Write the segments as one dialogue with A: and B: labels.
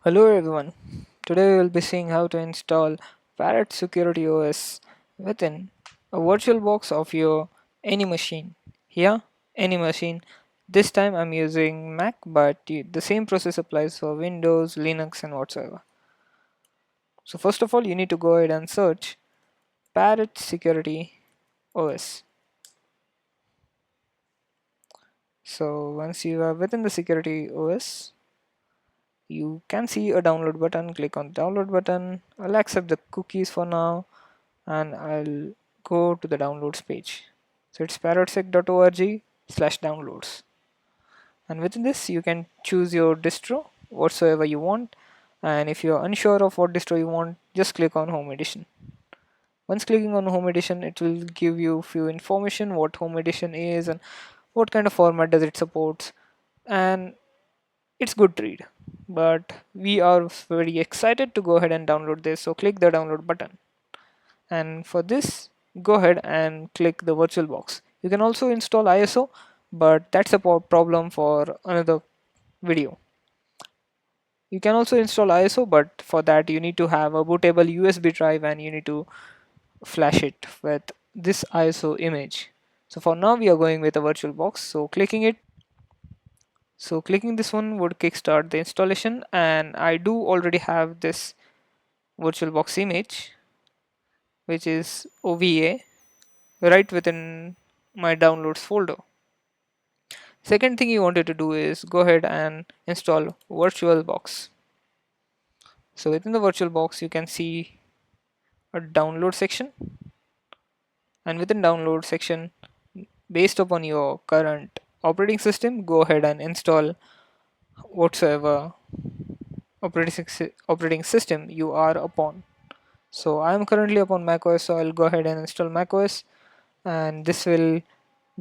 A: Hello everyone. Today we will be seeing how to install Parrot Security OS within a VirtualBox of your any machine. Here, any machine. This time I'm using Mac, but the same process applies for Windows, Linux, and whatsoever. So first of all, you need to go ahead and search Parrot Security OS. So once you are within the Security OS, you can see a download button. Click on the download button. I'll accept the cookies for now and I'll go to the downloads page. So it's parrotsec.org/downloads. And within this, you can choose your distro whatsoever you want. And if you're unsure of what distro you want, just click on Home Edition. Once clicking on Home Edition, it will give you few information what Home Edition is and what kind of format does it supports. And it's good to read. But we are very excited to go ahead and download this. So click the download button. And for this, go ahead and click the VirtualBox. You can also install ISO, but that's a problem for another video. You can also install ISO, but for that you need to have a bootable USB drive and you need to flash it with this ISO image. So for now we are going with a VirtualBox. So clicking this one would kickstart the installation, and I do already have this VirtualBox image, which is OVA, right within my downloads folder. Second thing you wanted to do is go ahead and install VirtualBox. So within the VirtualBox you can see a download section, and within download section, based upon your current operating system, go ahead and install whatsoever operating system you are upon. So I am currently upon macOS, so I'll go ahead and install macOS, and this will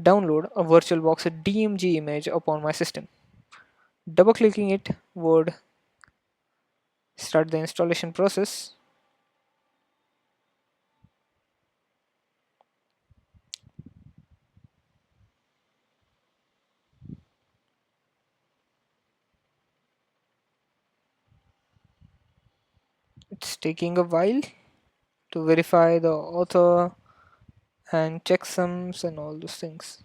A: download a VirtualBox DMG image upon my system. Double clicking it would start the installation process. It's taking a while to verify the author and checksums and all those things.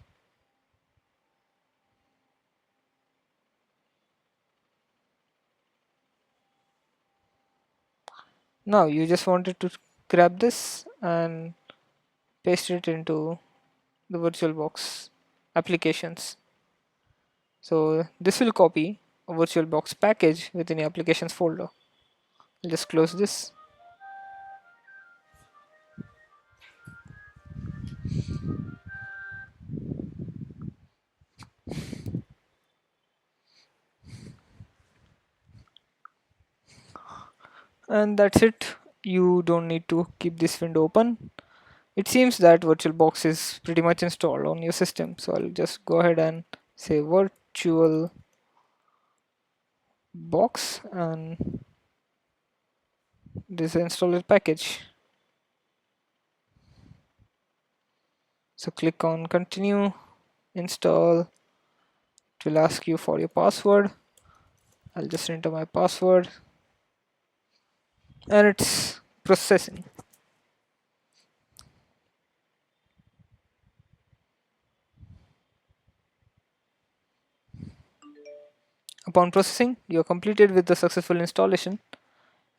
A: Now you just wanted to grab this and paste it into the VirtualBox applications. So this will copy a VirtualBox package within the applications folder. I'll just close this. And that's it. You don't need to keep this window open. It seems that VirtualBox is pretty much installed on your system. So I'll just go ahead and say VirtualBox and this installer package. So click on continue, install. It will ask you for your password. I'll just enter my password and it's processing. Upon processing, you are completed with the successful installation,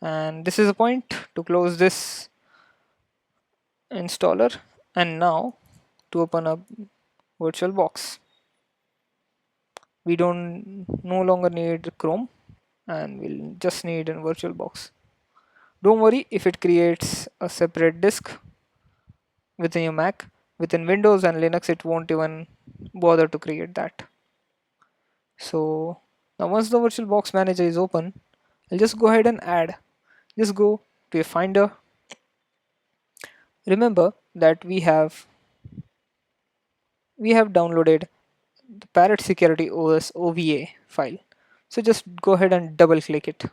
A: and this is a point to close this installer. And now to open up VirtualBox, we don't no longer need Chrome and we'll just need a VirtualBox. Don't worry if it creates a separate disk within your Mac. Within Windows and Linux it won't even bother to create that. So now once the VirtualBox manager is open, I'll just go ahead and add. Just go to your Finder. Remember that we have downloaded the Parrot Security OS OVA file. So just go ahead and double click it.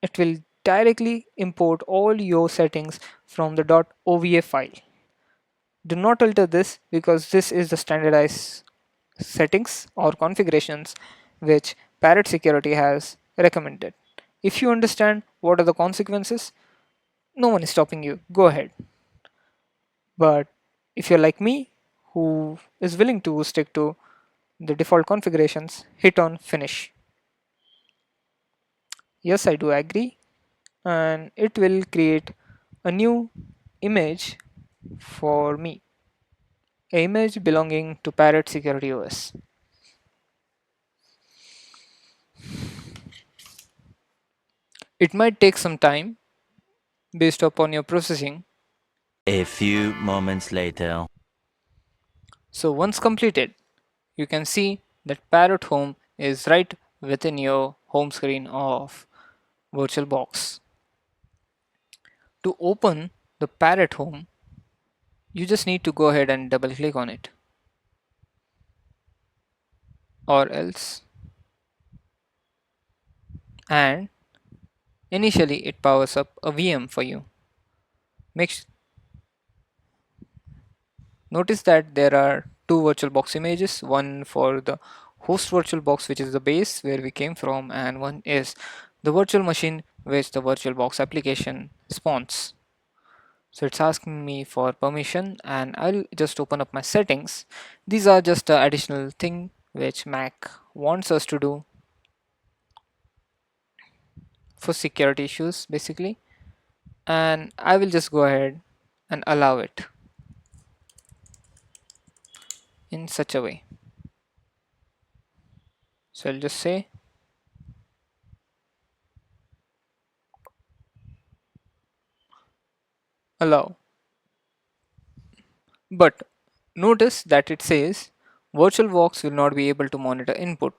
A: It will directly import all your settings from the .ova file. Do not alter this because this is the standardized settings or configurations which Parrot Security has recommended. If you understand what are the consequences, no one is stopping you. Go ahead. But if you're like me, who is willing to stick to the default configurations, hit on finish. Yes, I do agree. And it will create a new image for me, a image belonging to Parrot Security OS. It might take some time based upon your processing.
B: A few moments later.
A: So once completed, you can see that Parrot Home is right within your home screen of VirtualBox. To open the Parrot Home, you just need to go ahead and double click on it, or else, and initially it powers up a VM for you. Make Notice that there are two VirtualBox images, one for the host VirtualBox, which is the base where we came from, and one is the virtual machine which the VirtualBox application spawns. So it's asking me for permission, and I'll just open up my settings. These are just the additional thing which Mac wants us to do for security issues basically, and I will just go ahead and allow it in such a way. So I'll just say allow. But notice that it says VirtualBox will not be able to monitor input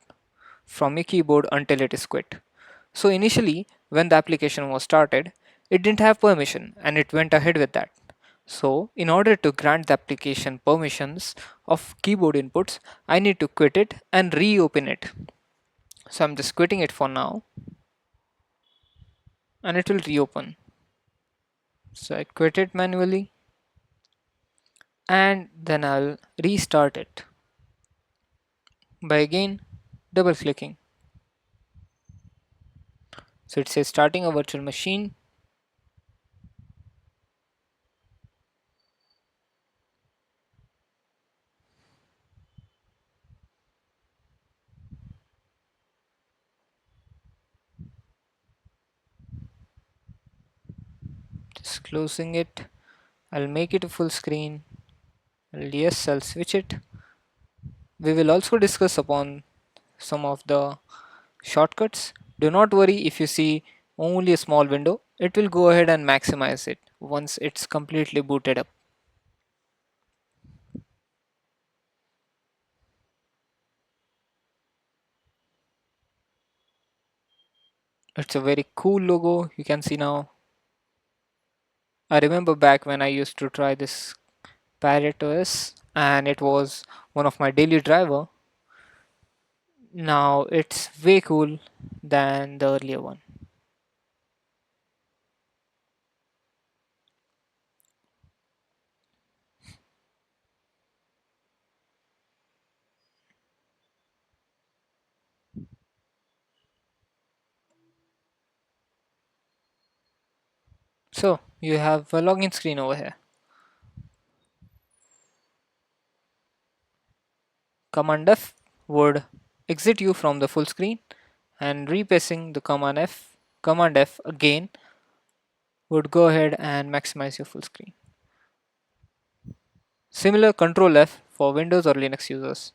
A: from your keyboard until it is quit. So initially, when the application was started, it didn't have permission and it went ahead with that. So in order to grant the application permissions of keyboard inputs, I need to quit it and reopen it. So I'm just quitting it for now and it will reopen. So I quit it manually and then I'll restart it by again double clicking. So it says starting a virtual machine. Just closing it. I'll make it a full screen. Yes, I'll switch it. We will also discuss upon some of the shortcuts. Do not worry if you see only a small window. It will go ahead and maximize it once it's completely booted up. It's a very cool logo you can see now. I remember back when I used to try this Parrot OS and it was one of my daily driver. Now it's way cool than the earlier one. So you have a login screen over here. Command F would exit you from the full screen, and repressing the Command F again would go ahead and maximize your full screen. Similar Control F for Windows or Linux users.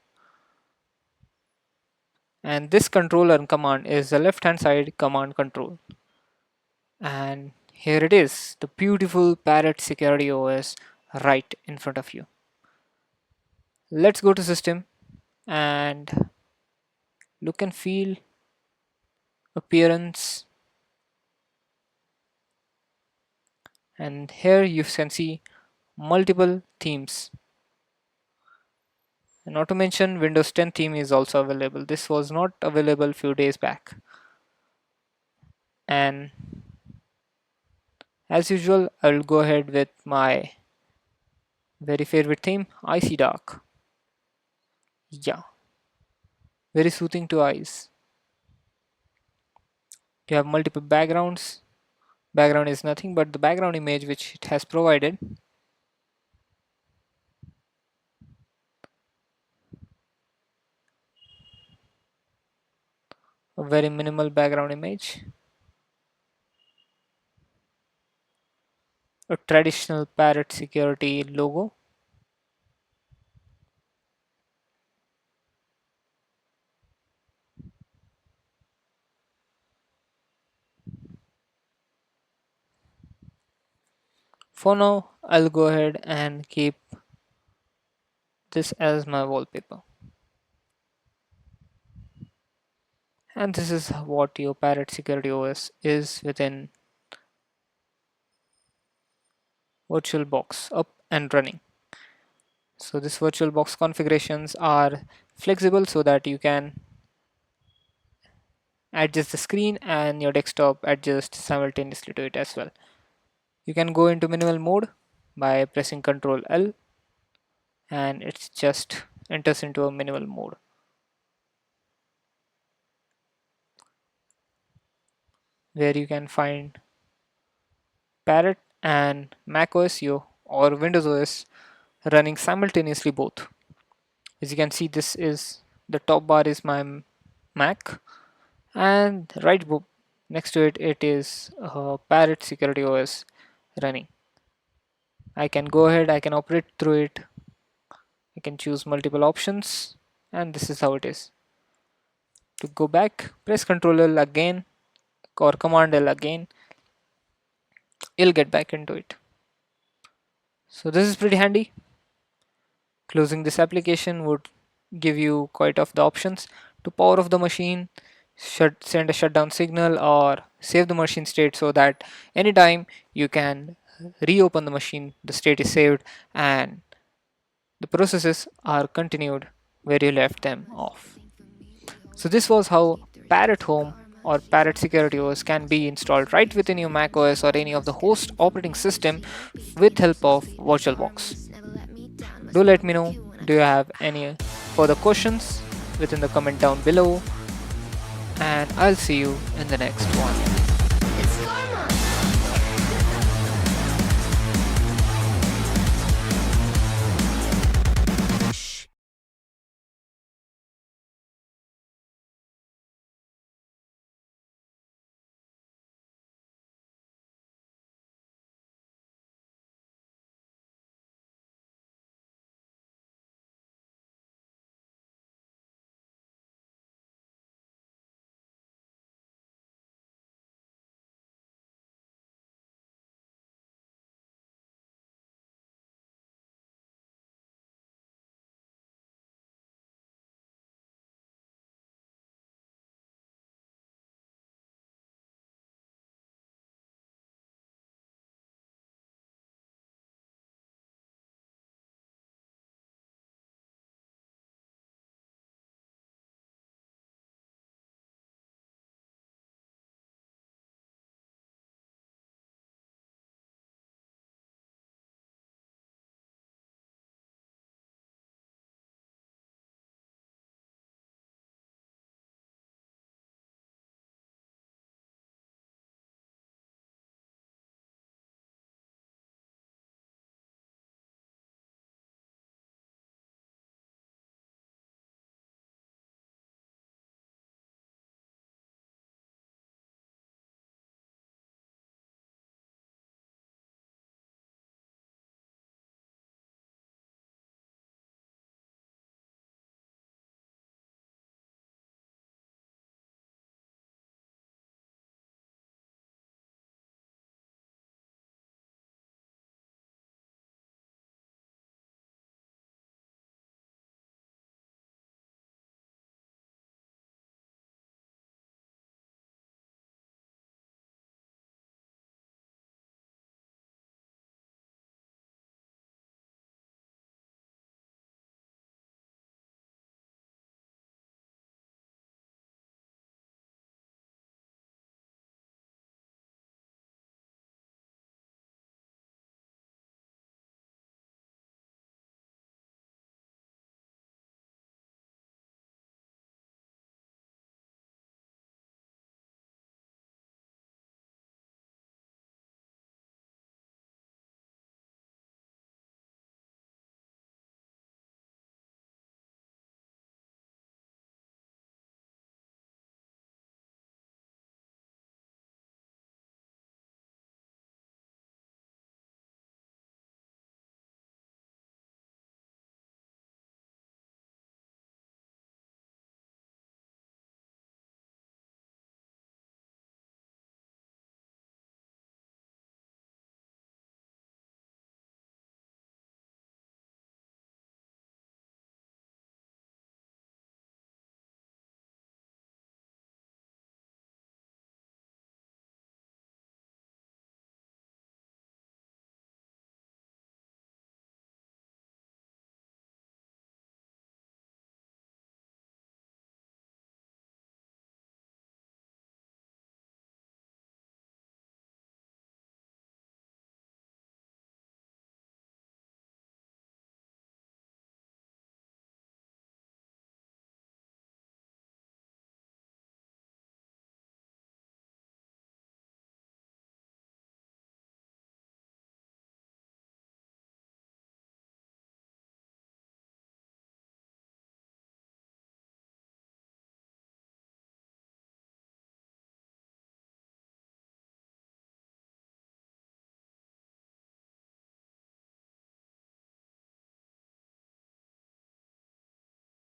A: And this controller command is the left hand side command control. And here it is, the beautiful Parrot Security OS right in front of you. Let's go to system and look and feel, appearance, and here you can see multiple themes. And not to mention Windows 10 theme is also available. This was not available few days back. And as usual, I'll go ahead with my very favorite theme, Icy Dark. Yeah, very soothing to eyes. You have multiple backgrounds. Background is nothing but the background image which it has provided. A very minimal background image. A traditional Parrot Security logo. For now, I'll go ahead and keep this as my wallpaper. And this is what your Parrot Security OS is within VirtualBox up and running. So this VirtualBox configurations are flexible so that you can adjust the screen and your desktop adjust simultaneously to it as well. You can go into minimal mode by pressing Ctrl L and it just enters into a minimal mode. Where you can find Parrot and Mac OS or Windows OS running simultaneously both. As you can see, this is the top bar is my Mac, and next to it, it is Parrot Security OS running. I can go ahead, I can operate through it, I can choose multiple options, and this is how it is. To go back, press Ctrl L again or Command L again, you'll get back into it. So this is pretty handy. Closing this application would give you quite of the options to power off the machine, send a shutdown signal, or save the machine state so that anytime you can reopen the machine, the state is saved and the processes are continued where you left them off. So this was how Parrot Home or Parrot Security OS can be installed right within your Mac OS or any of the host operating system with help of VirtualBox. Do let me know, do you have any further questions within the comment down below, and I'll see you in the next one.